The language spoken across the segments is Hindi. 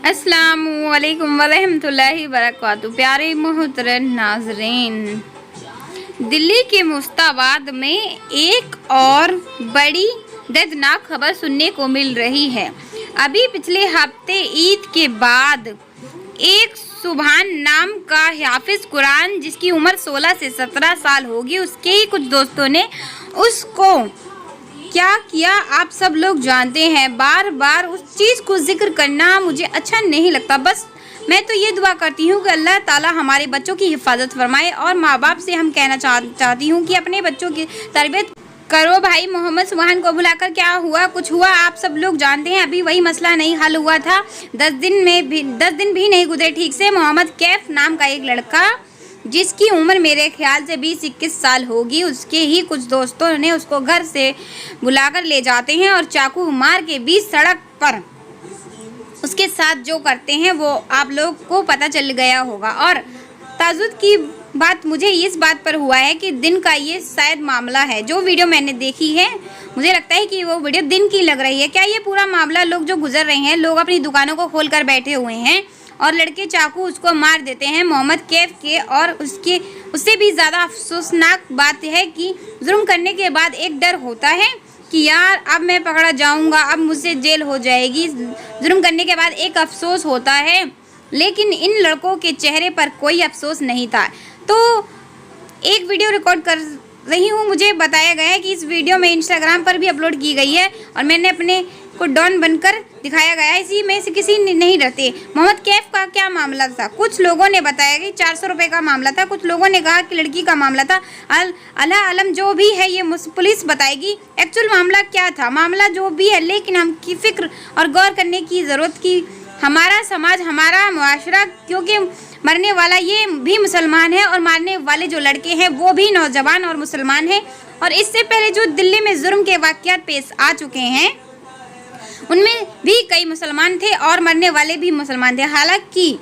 अस्सलामुअलैकुम वरहमतुल्लाहि वबरकातुहू। प्यारे मोहतरम नाज़रीन, दिल्ली के मुस्ताबाद में एक और बड़ी दर्दनाक खबर सुनने को मिल रही है। अभी पिछले हफ्ते ईद के बाद एक सुभान नाम का हाफिज कुरान, जिसकी उम्र 16 से 17 साल होगी, उसके ही कुछ दोस्तों ने उसको क्या किया आप सब लोग जानते हैं। बार बार उस चीज़ को जिक्र करना मुझे अच्छा नहीं लगता। बस मैं तो ये दुआ करती हूँ कि अल्लाह ताला हमारे बच्चों की हिफाजत फरमाए। और माँ बाप से हम कहना चाहती हूँ कि अपने बच्चों की तरबियत करो। भाई मोहम्मद सुभान को बुलाकर क्या हुआ, कुछ हुआ, आप सब लोग जानते हैं। अभी वही मसला नहीं हल हुआ था। 10 दिन भी नहीं गुजरे ठीक से। मोहम्मद कैफ नाम का एक लड़का, जिसकी उम्र मेरे ख्याल से 20-21 साल होगी, उसके ही कुछ दोस्तों ने उसको घर से बुलाकर ले जाते हैं और चाकू मार के बीच सड़क पर उसके साथ जो करते हैं वो आप लोग को पता चल गया होगा। और ताजुब की बात मुझे इस बात पर हुआ है कि दिन का ये शायद मामला है। जो वीडियो मैंने देखी है, मुझे लगता है कि वो वीडियो दिन की लग रही है। क्या ये पूरा मामला लोग जो गुजर रहे हैं, लोग अपनी दुकानों को खोल कर बैठे हुए हैं और लड़के चाकू उसको मार देते हैं मोहम्मद कैफ के। और उससे भी ज़्यादा अफसोसनाक बात है कि जुर्म करने के बाद एक डर होता है कि यार अब मैं पकड़ा जाऊंगा, अब मुझसे जेल हो जाएगी। जुर्म करने के बाद एक अफसोस होता है, लेकिन इन लड़कों के चेहरे पर कोई अफसोस नहीं था। तो एक वीडियो रिकॉर्ड कर रही हूँ। मुझे बताया गया है कि इस वीडियो में इंस्टाग्राम पर भी अपलोड की गई है और मैंने अपने को डॉन बनकर दिखाया गया है। इसी में से किसी नहीं रहते। मोहम्मद कैफ का क्या मामला था? कुछ लोगों ने बताया कि 400 रुपये का मामला था, कुछ लोगों ने कहा कि लड़की का मामला था। अल्लाह आलम, जो भी है ये पुलिस बताएगी एक्चुअल मामला क्या था। मामला जो भी है, लेकिन हम की फिक्र और गौर करने की ज़रूरत की हमारा समाज, हमारा मुआशरा, क्योंकि मरने वाला ये भी मुसलमान है और मारने वाले जो लड़के हैं वो भी नौजवान और मुसलमान हैं। और इससे पहले जो दिल्ली में जुर्म के वाक़यात पेश आ चुके हैं, उनमें भी कई मुसलमान थे और मरने वाले भी मुसलमान थे। हालांकि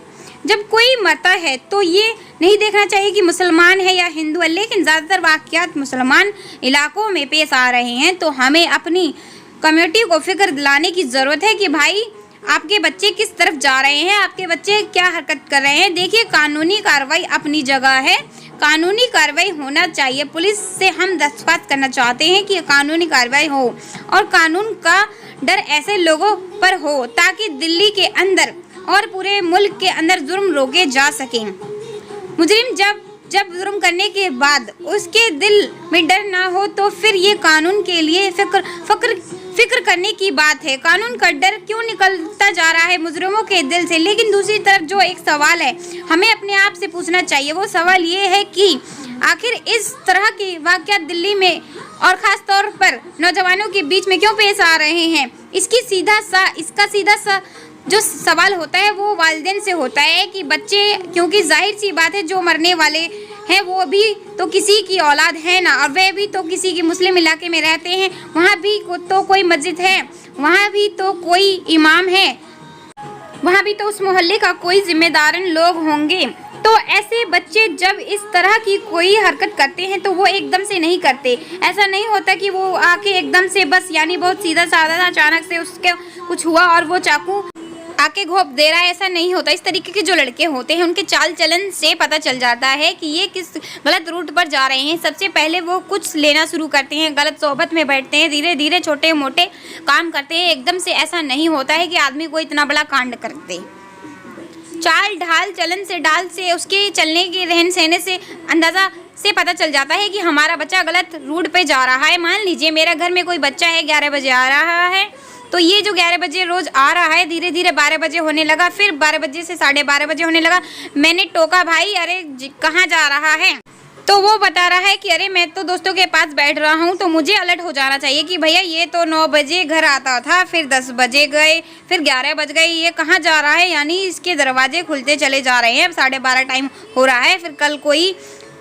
जब कोई मरता है तो ये नहीं देखना चाहिए कि मुसलमान है या हिंदू है, लेकिन ज़्यादातर वाक़यात मुसलमान इलाकों में पेश आ रहे हैं। तो हमें अपनी कम्युनिटी को फिक्र दिलाने की ज़रूरत है कि भाई आपके बच्चे किस तरफ जा रहे हैं, आपके बच्चे क्या हरकत कर रहे हैं। देखिए, कानूनी कार्रवाई अपनी जगह है, कानूनी कार्रवाई होना चाहिए। पुलिस से हम दरख्वास्त करना चाहते हैं कि कानूनी कार्रवाई हो और कानून का डर ऐसे लोगों पर हो ताकि दिल्ली के अंदर और पूरे मुल्क के अंदर जुर्म रोके जा सकें। मुजरिम जब जुर्म करने के बाद उसके दिल में डर ना हो तो फिर ये कानून के लिए फिक्र करने की बात है। कानून का डर क्यों निकलता जा रहा है मुजरिमों के दिल से। लेकिन दूसरी तरफ जो एक सवाल है हमें अपने आप से पूछना चाहिए, वो सवाल ये है कि आखिर इस तरह के वाक़यात दिल्ली में और ख़ास तौर पर नौजवानों के बीच में क्यों पेश आ रहे हैं। इसका सीधा सा जो सवाल होता है वो वालिदैन से होता है कि बच्चे, क्योंकि जाहिर सी बात है जो मरने वाले हैं वो भी तो किसी की औलाद है ना, और वे भी तो किसी की मुस्लिम इलाके में रहते हैं। वहाँ भी तो कोई मस्जिद है, वहाँ भी तो कोई इमाम है, वहाँ भी तो उस मोहल्ले का कोई जिम्मेदार लोग होंगे। तो ऐसे बच्चे जब इस तरह की कोई हरकत करते हैं तो वो एकदम से नहीं करते। ऐसा नहीं होता कि वो आके एकदम से बस यानी बहुत सीधा साधा अचानक से उसके कुछ हुआ और वो चाकू आके घोंप दे रहा है, ऐसा नहीं होता। इस तरीके के जो लड़के होते हैं उनके चाल चलन से पता चल जाता है कि ये किस गलत रूट पर जा रहे हैं। सबसे पहले वो कुछ लेना शुरू करते हैं, गलत सोहबत में बैठते हैं, धीरे धीरे छोटे मोटे काम करते हैं। एकदम से ऐसा नहीं होता है कि आदमी को इतना बड़ा कांड कर दे। चाल ढाल चलन से उसके चलने के रहन सहने से अंदाज़ा से पता चल जाता है कि हमारा बच्चा गलत रूट पे जा रहा है। मान लीजिए मेरा घर में कोई बच्चा है, 11 बजे आ रहा है, तो ये जो 11 बजे रोज़ आ रहा है, धीरे धीरे 12 बजे होने लगा, फिर 12 बजे से 12:30 बजे होने लगा। मैंने टोका, भाई अरे कहाँ जा रहा है? तो वो बता रहा है कि अरे मैं तो दोस्तों के पास बैठ रहा हूँ। तो मुझे अलर्ट हो जाना चाहिए कि भैया ये तो 9 बजे घर आता था, फिर 10 बजे गए, फिर 11 बज गए, ये कहाँ जा रहा है? यानी इसके दरवाजे खुलते चले जा रहे हैं। अब 12:30 टाइम हो रहा है, फिर कल कोई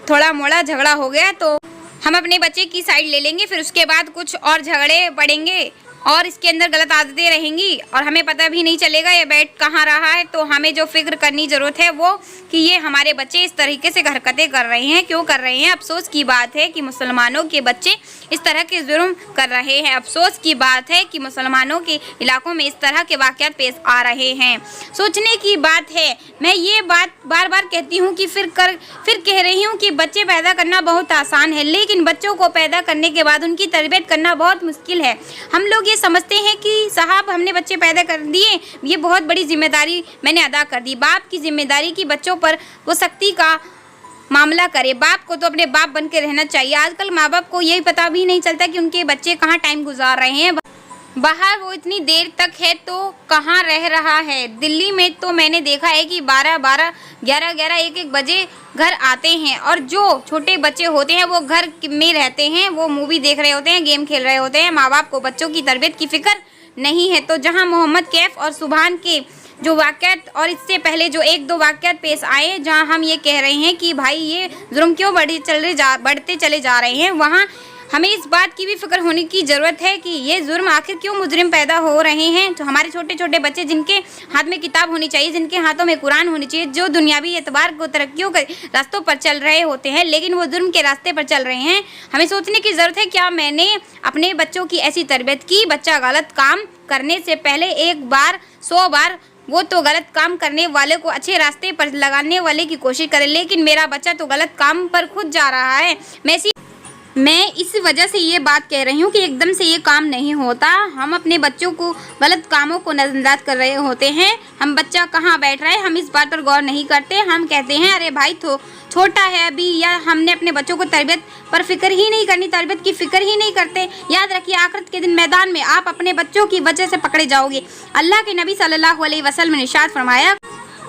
थोड़ा मोड़ा झगड़ा हो गया तो हम अपने बच्चे की साइड ले लेंगे, फिर उसके बाद कुछ और झगड़े पड़ेंगे और इसके अंदर गलत आदतें रहेंगी और हमें पता भी नहीं चलेगा ये बैठ कहाँ रहा है। तो हमें जो फिक्र करनी ज़रूरत है वो कि ये हमारे बच्चे इस तरीके से हरकतें कर रहे हैं, क्यों कर रहे हैं। अफसोस की बात है कि मुसलमानों के बच्चे इस तरह के जुर्म कर रहे हैं। अफसोस की बात है कि मुसलमानों के इलाकों में इस तरह के वाक़यात पेश आ रहे हैं। सोचने की बात है। मैं ये बात बार बार कहती हूँ कि फिर कह रही हूँ कि बच्चे पैदा करना बहुत आसान है, लेकिन बच्चों को पैदा करने के बाद उनकी तरबियत करना बहुत मुश्किल है। हम लोग ये समझते हैं कि साहब हमने बच्चे पैदा कर दिए, ये बहुत बड़ी जिम्मेदारी मैंने अदा कर दी। बाप की जिम्मेदारी की बच्चों पर वो सख्ती का मामला करे। बाप को तो अपने बाप बन के रहना चाहिए। आजकल माँ बाप को यही पता भी नहीं चलता कि उनके बच्चे कहाँ टाइम गुजार रहे हैं, बाहर वो इतनी देर तक है तो कहाँ रह रहा है। दिल्ली में तो मैंने देखा है कि 12-12, 11-11, 1-1 बजे घर आते हैं और जो छोटे बच्चे होते हैं वो घर में रहते हैं, वो मूवी देख रहे होते हैं, गेम खेल रहे होते हैं। माँ बाप को बच्चों की तरबियत की फिक्र नहीं है। तो जहाँ मोहम्मद कैफ और सुभान के जो वाक़यात और इससे पहले जो 1-2 वाक़यात पेश आए जहाँ हम ये कह रहे हैं कि भाई ये जुर्म क्यों बढ़ते चले जा रहे हैं, वहाँ हमें इस बात की भी फिक्र होने की ज़रूरत है कि ये जुर्म आखिर क्यों मुजरिम पैदा हो रहे हैं। तो हमारे छोटे छोटे बच्चे जिनके हाथ में किताब होनी चाहिए, जिनके हाथों में कुरान होनी चाहिए, जो दुनियावी एतबार को तरक्कियों के रास्तों पर चल रहे होते हैं, लेकिन वो जुर्म के रास्ते पर चल रहे हैं। हमें सोचने की ज़रूरत है, क्या मैंने अपने बच्चों की ऐसी तरबियत की। बच्चा गलत काम करने से पहले 1 बार 100 बार वो तो गलत काम करने वाले को अच्छे रास्ते पर लगाने वाले की कोशिश करे, लेकिन मेरा बच्चा तो गलत काम पर खुद जा रहा है। मैं इस वजह से ये बात कह रही हूँ कि एकदम से ये काम नहीं होता। हम अपने बच्चों को गलत कामों को नज़रअंदाज कर रहे होते हैं। हम बच्चा कहाँ बैठ रहा है हम इस बात पर गौर नहीं करते। हम कहते हैं अरे भाई तो छोटा है अभी, या हमने अपने बच्चों को तरबियत पर फिक्र ही नहीं करनी, तरबियत की फिक्र ही नहीं करते। याद रखिए आखिरत के दिन मैदान में आप अपने बच्चों की वजह से पकड़े जाओगे। अल्लाह के नबी सल्लल्लाहु अलैहि वसल्लम ने इरशाद फरमाया,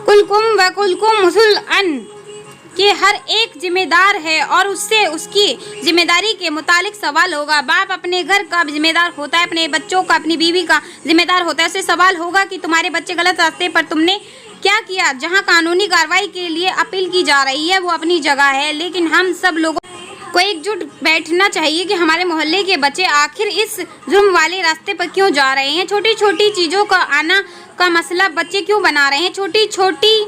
कुलकुम व कुलकुम मुसलअन कि हर एक जिम्मेदार है और उससे उसकी जिम्मेदारी के मुतालिक सवाल होगा। बाप अपने घर का जिम्मेदार होता है, अपने बच्चों का, अपनी बीवी का जिम्मेदार होता है। उससे सवाल होगा कि तुम्हारे बच्चे गलत रास्ते पर तुमने क्या किया। जहां कानूनी कार्रवाई के लिए अपील की जा रही है वो अपनी जगह है, लेकिन हम सब लोगों को एकजुट बैठना चाहिए कि हमारे मोहल्ले के बच्चे आखिर इस जुर्म वाले रास्ते पर क्यों जा रहे हैं। छोटी छोटी चीज़ों का आना का मसला बच्चे क्यों बना रहे हैं, छोटी छोटी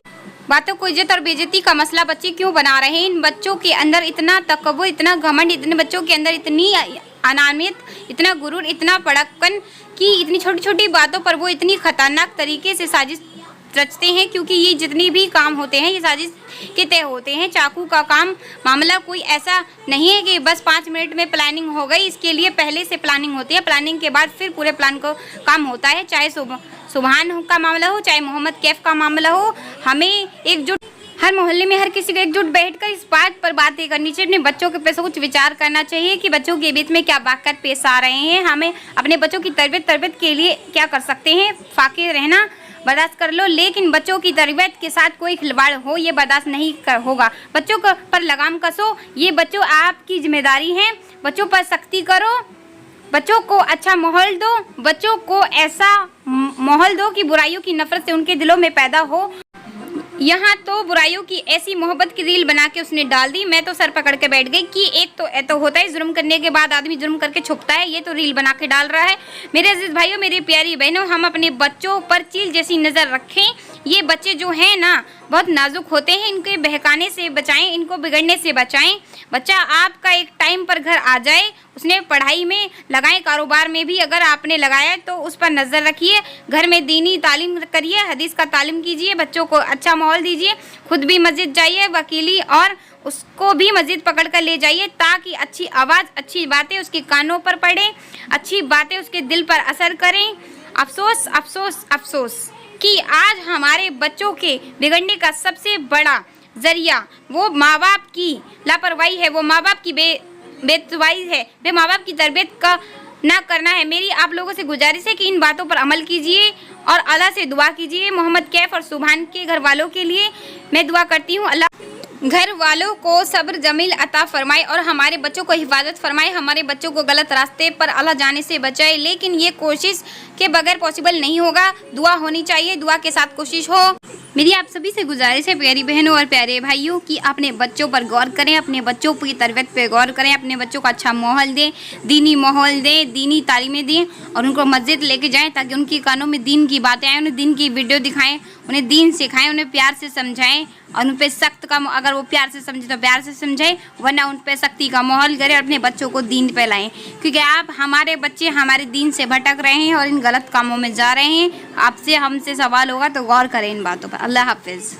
बातों को इज्जत और बेइज्जती का मसला बच्चे क्यों बना रहे हैं। इन बच्चों के अंदर इतना तकब्बुर, इतना घमंड, इतने बच्चों के अंदर इतनी अनामियत, इतना गुरूर, इतना पड़कपन कि इतनी छोटी छोटी बातों पर वो इतनी खतरनाक तरीके से साजिश रचते हैं। क्योंकि ये जितनी भी काम होते हैं ये साजिश के तय होते हैं। चाकू का काम मामला कोई ऐसा नहीं है कि बस 5 मिनट में प्लानिंग हो गई, इसके लिए पहले से प्लानिंग होती है, प्लानिंग के बाद फिर पूरे प्लान को काम होता है। चाहे सुभान का मामला हो, चाहे मोहम्मद कैफ का मामला हो, हमें एकजुट, हर मोहल्ले में हर किसी को एकजुट बैठकर इस बात पर बातें करनी चाहिए। अपने बच्चों के पैसे कुछ विचार करना चाहिए कि बच्चों के बीच में क्या वाक़यात पेश आ रहे हैं। हमें अपने बच्चों की तरबियत के लिए क्या कर सकते हैं। फाके रहना बर्दाश्त कर लो, लेकिन बच्चों की तरबियत के साथ कोई खिलवाड़ हो ये बर्दाश्त नहीं होगा। बच्चों पर लगाम कसो, ये बच्चों आपकी जिम्मेदारी है। बच्चों पर सख्ती करो, बच्चों को अच्छा माहौल दो, बच्चों को ऐसा माहौल दो कि बुराइयों की नफरत से उनके दिलों में पैदा हो। यहाँ तो बुराइयों की ऐसी मोहब्बत की रील बना के उसने डाल दी। मैं तो सर पकड़ के बैठ गई कि एक तो होता है जुर्म करने के बाद आदमी जुर्म करके छुपता है, ये तो रील बना के डाल रहा है। मेरे अजीज भाइयों, मेरी प्यारी बहनों, हम अपने बच्चों पर चील जैसी नज़र रखें। ये बच्चे जो हैं ना बहुत नाजुक होते हैं, इनके बहकाने से बचाएं, इनको बिगड़ने से बचाएं। बच्चा आपका एक टाइम पर घर आ जाए, उसने पढ़ाई में लगाएं, कारोबार में भी अगर आपने लगाया तो उस पर नज़र रखिए। घर में दीनी तालीम करिए, हदीस का तालीम कीजिए, बच्चों को अच्छा माहौल दीजिए, खुद भी मस्जिद जाइए, वकीली और उसको भी मस्जिद पकड़ कर ले जाइए, ताकि अच्छी आवाज़, अच्छी बातें उसके कानों पर पड़े, अच्छी बातें उसके दिल पर असर करें। अफसोस अफसोस अफसोस कि आज हमारे बच्चों के बिगड़ने का सबसे बड़ा जरिया वो माँ बाप की लापरवाही है, वो माँ बाप की बेतवाई है, वे माँ बाप की तरबियत का ना करना है। मेरी आप लोगों से गुजारिश है कि इन बातों पर अमल कीजिए और अल्लाह से दुआ कीजिए। मोहम्मद कैफ और सुभान के घर वालों के लिए मैं दुआ करती हूँ, अल्लाह घर वालों को सब्र जमील अता फरमाए और हमारे बच्चों को हिफाजत फरमाए, हमारे बच्चों को गलत रास्ते पर अल्लाह जाने से बचाए। लेकिन ये कोशिश के बगैर पॉसिबल नहीं होगा, दुआ होनी चाहिए, दुआ के साथ कोशिश हो। मेरी आप सभी से गुजारिश है प्यारी बहनों और प्यारे भाइयों कि अपने बच्चों पर गौर करें, अपने बच्चों की तरबियत पे गौर करें, अपने बच्चों को अच्छा माहौल दें, दीनी माहौल दें, दीनी तालीमें दें और उनको मस्जिद लेके जाएं ताकि उनकी कानों में दीन की बातें आएँ, उन्हें दीन की वीडियो दिखाएं, उन्हें दीन सिखाएं, उन्हें प्यार से समझाएं और उन पर सख्त का, अगर वो प्यार से समझे तो प्यार से समझाएं, वरना उन पर सख्ती का माहौल करें और अपने बच्चों को दीन पे लाएं। क्योंकि आप हमारे बच्चे हमारे दीन से भटक रहे हैं और इन गलत कामों में जा रहे हैं। आपसे हमसे सवाल होगा तो गौर करें इन बातों पर। अल्लाह हाफिज़।